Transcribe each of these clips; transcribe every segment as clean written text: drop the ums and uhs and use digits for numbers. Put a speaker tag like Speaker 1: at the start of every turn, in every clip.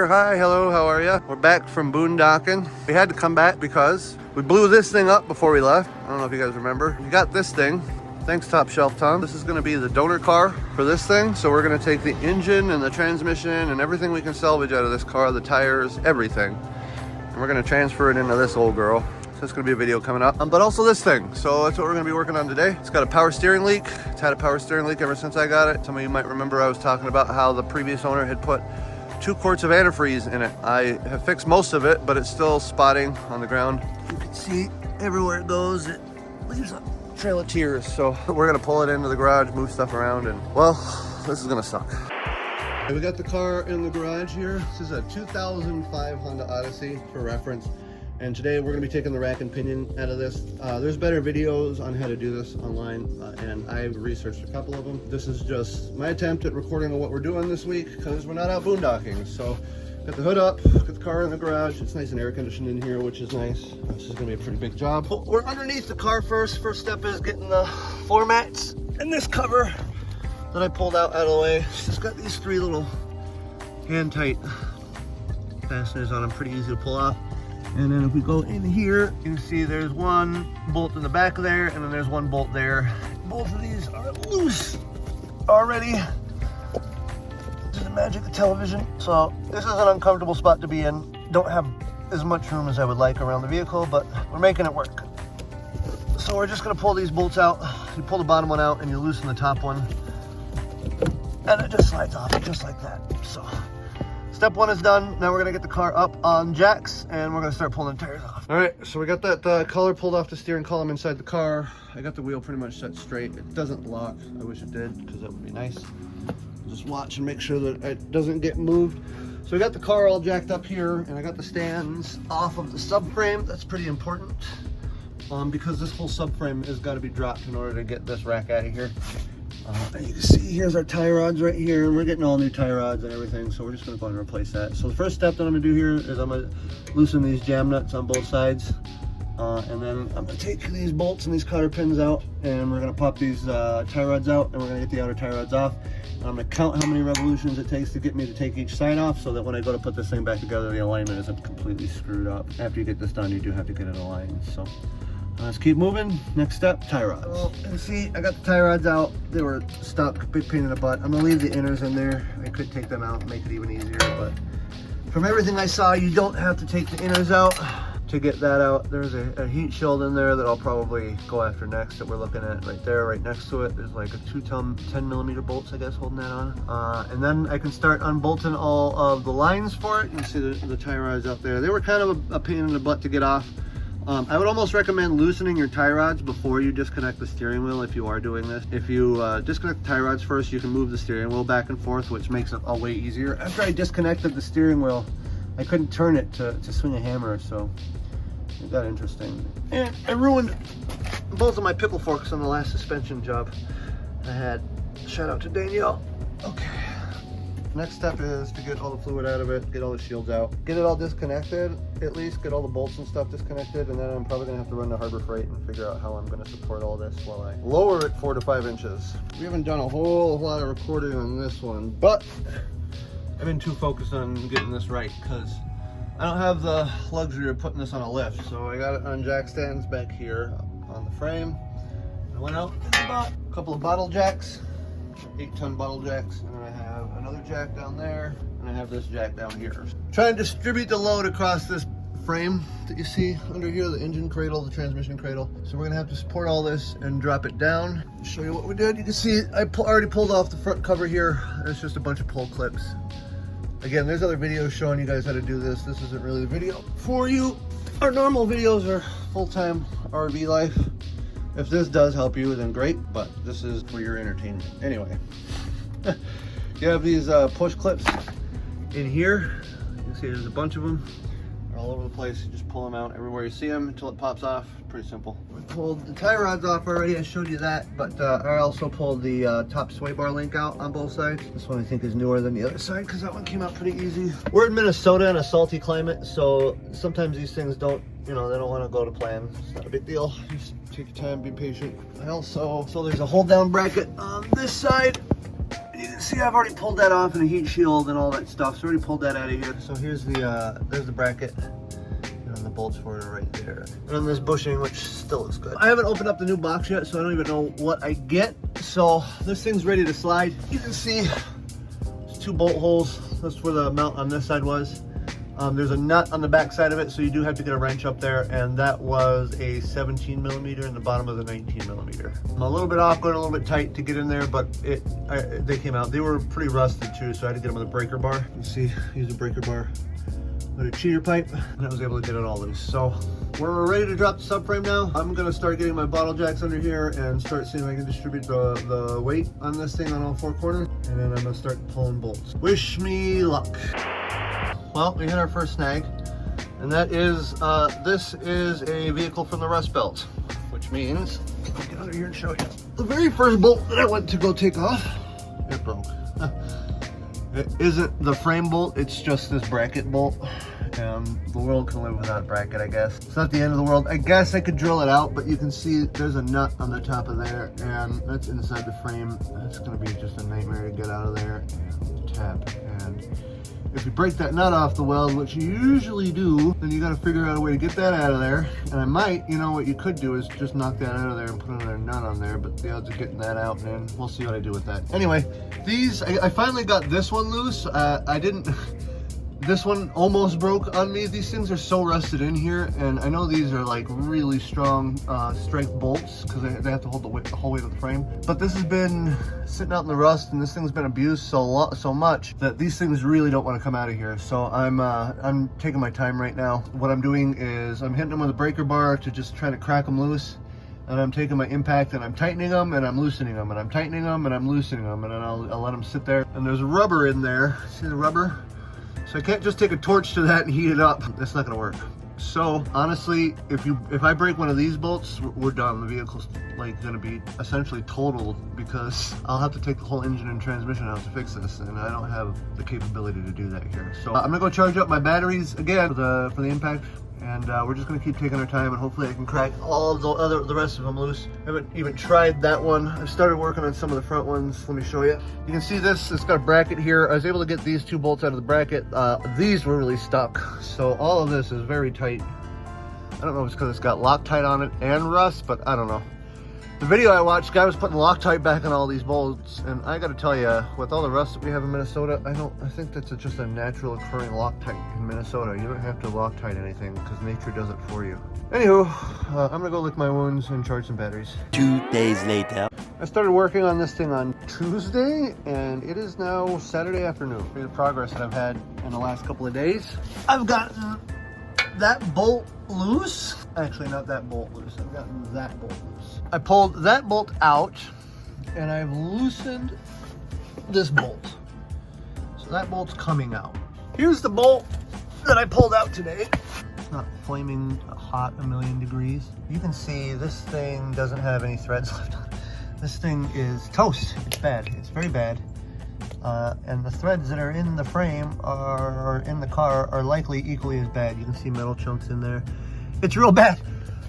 Speaker 1: Hi, hello, how are you? We're back from boondocking. We had to come back because we blew this thing up before we left. I don't know if you guys remember. We got this thing. Thanks, Top Shelf Tom. This is going to be the donor car for this thing. So we're going to take the engine and the transmission and everything we can salvage out of this car, the tires, everything. And we're going to transfer it into this old girl. So it's going to be a video coming up. But also this thing. So that's what we're going to be working on today. It's got a power steering leak. It's had a power steering leak ever since I got it. Some of you might remember I was talking about how the previous owner had put 2 quarts of antifreeze in it. I have fixed most of it, but it's still spotting on the ground. You can see everywhere it goes, it leaves a trail of tears. So we're gonna pull it into the garage, move stuff around, and well, this is gonna suck. We got the car in the garage here. This is a 2005 Honda Odyssey for reference. And today we're gonna be taking the rack and pinion out of this. There's better videos on how to do this online, and I've researched a couple of them. This is just my attempt at recording on what we're doing this week because we're not out boondocking. So got the hood up, got the car in the garage. It's nice and air conditioned in here, which is nice. This is gonna be a pretty big job. We're underneath the car first. First step is getting the floor mats and this cover that I pulled out of the way. It's got these 3 little hand tight fasteners on them, pretty easy to pull off. And then if we go in here, you can see there's 1 bolt in the back there, and then there's 1 bolt there. Both of these are loose already. To the magic of television. So this is an uncomfortable spot to be in. Don't have as much room as I would like around the vehicle, but we're making it work. So we're just gonna pull these bolts out. You pull the bottom one out and you loosen the top one. And it just slides off just like that. So step 1 is done. Now we're gonna get the car up on jacks and we're gonna start pulling the tires off. All right, so we got that collar pulled off the steering column inside the car. I got the wheel pretty much set straight. It doesn't lock. I wish it did because that would be nice. Just watch and make sure that it doesn't get moved. So we got the car all jacked up here and I got the stands off of the subframe. That's pretty important because this whole subframe has got to be dropped in order to get this rack out of here. And you can see here's our tie rods right here, and we're getting all new tie rods and everything, so we're just going to go and replace that. So the first step that I'm going to do here is I'm going to loosen these jam nuts on both sides, and then I'm going to take these bolts and these cotter pins out, and we're going to pop these tie rods out, and we're going to get the outer tie rods off. And I'm going to count how many revolutions it takes to get me to take each side off, so that when I go to put this thing back together, the alignment isn't completely screwed up. After you get this done, you do have to get it aligned. So let's keep moving. Next step, tie rods. Well, you see, I got the tie rods out. They were stuck, big pain in the butt. I'm gonna leave the inners in there. I could take them out and make it even easier, but from everything I saw, you don't have to take the inners out to get that out. There's a heat shield in there that I'll probably go after next that we're looking at right there, right next to it. There's like a 10 millimeter bolts, I guess, holding that on. And then I can start unbolting all of the lines for it. You can see the tie rods up there. They were kind of a pain in the butt to get off. I would almost recommend loosening your tie rods before you disconnect the steering wheel if you are doing this. If you disconnect the tie rods first, you can move the steering wheel back and forth, which makes it all way easier. After I disconnected the steering wheel, I couldn't turn it to swing a hammer, so it got interesting. And I ruined both of my pickle forks on the last suspension job I had. Shout out to Danielle. Okay. Next step is to get all the fluid out of it, get all the shields out, get it all disconnected, at least get all the bolts and stuff disconnected, and then I'm probably gonna have to run to Harbor Freight and figure out how I'm gonna support all this while I lower it 4 to 5 inches. We haven't done a whole lot of recording on this one, but I've been too focused on getting this right because I don't have the luxury of putting this on a lift. So I got it on jack stands back here on the frame. I went out and bought a couple of bottle jacks, 8-ton bottle jacks, and then I have another jack down there, and I have this jack down here. Trying to distribute the load across this frame that you see under here, the engine cradle, the transmission cradle. So we're gonna have to support all this and drop it down. Show you what we did. You can see I already pulled off the front cover here. There's just a bunch of pull clips. Again, there's other videos showing you guys how to do this. This isn't really the video for you. Our normal videos are full-time RV life. If this does help you, then great, but this is for your entertainment. Anyway, you have these push clips in here. You can see there's a bunch of them. They're all over the place. You just pull them out everywhere you see them until it pops off. Pretty simple. We pulled the tie rods off already. I showed you that, but I also pulled the top sway bar link out on both sides. This one I think is newer than the other side because that one came out pretty easy. We're in Minnesota in a salty climate, so sometimes these things don't, you know, they don't want to go to plan. It's not a big deal. Just take your time, be patient. I also, so there's a hold down bracket on this side. You can see I've already pulled that off in a heat shield and all that stuff. So I already pulled that out of here. So here's the, there's the bracket. And the bolts for it are right there. And then this bushing, which still looks good. I haven't opened up the new box yet, so I don't even know what I get. So this thing's ready to slide. You can see there's 2 bolt holes. That's where the mount on this side was. There's a nut on the back side of it, so you do have to get a wrench up there, and that was a 17 millimeter, and the bottom of the 19 millimeter. I'm a little bit awkward, a little bit tight to get in there, but they came out. They were pretty rusted too, so I had to get them with a breaker bar. You see, use a breaker bar with a cheater pipe, and I was able to get it all loose. So we're ready to drop the subframe now. I'm gonna start getting my bottle jacks under here and start seeing if I can distribute the weight on this thing on all 4 corners, and then I'm gonna start pulling bolts. Wish me luck. Well, we hit our first snag, and that is, this is a vehicle from the Rust Belt, which means, I'll get under here and show you. The very first bolt that I went to go take off, it broke. It isn't the frame bolt, it's just this bracket bolt, and the world can live without a bracket, I guess. It's not the end of the world. I guess I could drill it out, but you can see there's a nut on the top of there, and that's inside the frame. That's gonna be just a nightmare to get out of there and tap. And if you break that nut off the weld, which you usually do, then you got to figure out a way to get that out of there. And I might, you know, what you could do is just knock that out of there and put another nut on there, but the odds of getting that out, and we'll see what I do with that. Anyway, these, I finally got this one loose. This one almost broke on me. These things are so rusted in here, and I know these are like really strong strength bolts because they have to hold the whole weight of the frame. But this has been sitting out in the rust, and this thing's been abused so much that these things really don't want to come out of here. So I'm taking my time right now. What I'm doing is I'm hitting them with a breaker bar to just try to crack them loose. And I'm taking my impact and I'm tightening them and I'm loosening them and I'm tightening them and I'm loosening them, and then I'll let them sit there. And there's rubber in there. See the rubber? So I can't just take a torch to that and heat it up. That's not gonna work. So honestly, if I break one of these bolts, we're done. The vehicle's like gonna be essentially totaled because I'll have to take the whole engine and transmission out to fix this, and I don't have the capability to do that here. So I'm gonna go charge up my batteries again for the impact. And we're just gonna keep taking our time, and hopefully I can crack all of the rest of them loose. I haven't even tried that one. I started working on some of the front ones. Let me show you. You can see this, it's got a bracket here. I was able to get these 2 bolts out of the bracket. These were really stuck. So all of this is very tight. I don't know if it's because it's got Loctite on it and rust, but I don't know. The video I watched, guy was putting Loctite back on all these bolts, and I gotta tell you, with all the rust that we have in Minnesota, I think that's just a natural occurring Loctite in Minnesota. You don't have to Loctite anything because nature does it for you. Anywho, I'm gonna go lick my wounds and charge some batteries.
Speaker 2: 2 days later.
Speaker 1: I started working on this thing on Tuesday, and it is now Saturday afternoon. The progress that I've had in the last couple of days. I've gotten that bolt loose. Actually, not that bolt loose. I've gotten that bolt loose. I pulled that bolt out, and I've loosened this bolt. So that bolt's coming out. Here's the bolt that I pulled out today. It's not flaming hot a million degrees. You can see this thing doesn't have any threads left on it. This thing is toast. It's bad. It's very bad. And the threads that are in the frame or in the car are likely equally as bad. You can see metal chunks in there. It's real bad.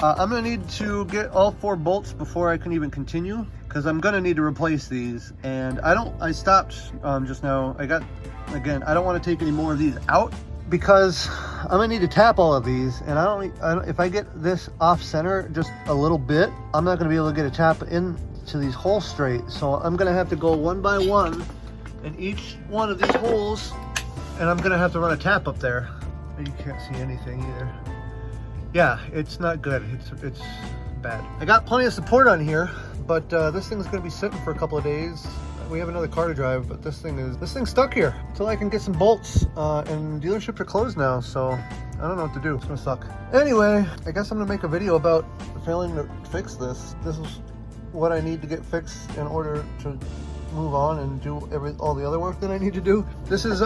Speaker 1: I'm gonna need to get all 4 bolts before I can even continue, because I'm gonna need to replace these. And I stopped just now. I don't want to take any more of these out because I'm gonna need to tap all of these, and I don't if I get this off center just a little bit, I'm not gonna be able to get a tap into these holes straight. So I'm gonna have to go one by one in each one of these holes, and I'm gonna have to run a tap up there. You can't see anything either. Yeah, it's not good. It's bad. I got plenty of support on here, but this thing's gonna be sitting for a couple of days. We have another car to drive, but this thing's stuck here until I can get some bolts. And dealerships are closed now, so I don't know what to do. It's gonna suck. Anyway, I guess I'm gonna make a video about failing to fix this. This is what I need to get fixed in order to move on and do all the other work that I need to do. This is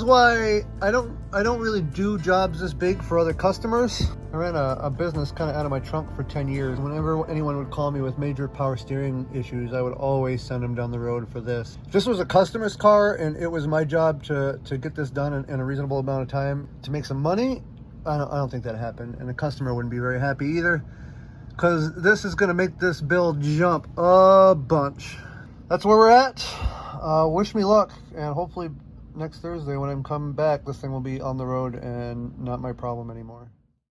Speaker 1: why I don't really do jobs this big for other customers. I ran a business kind of out of my trunk for 10 years. Whenever anyone would call me with major power steering issues, I would always send them down the road for this. If this was a customer's car and it was my job to get this done in a reasonable amount of time to make some money, I don't think that'd happen, and the customer wouldn't be very happy either, because this is going to make this bill jump a bunch. That's where we're at. wish me luck, and hopefully next Thursday when I'm coming back, this thing will be on the road and not my problem anymore.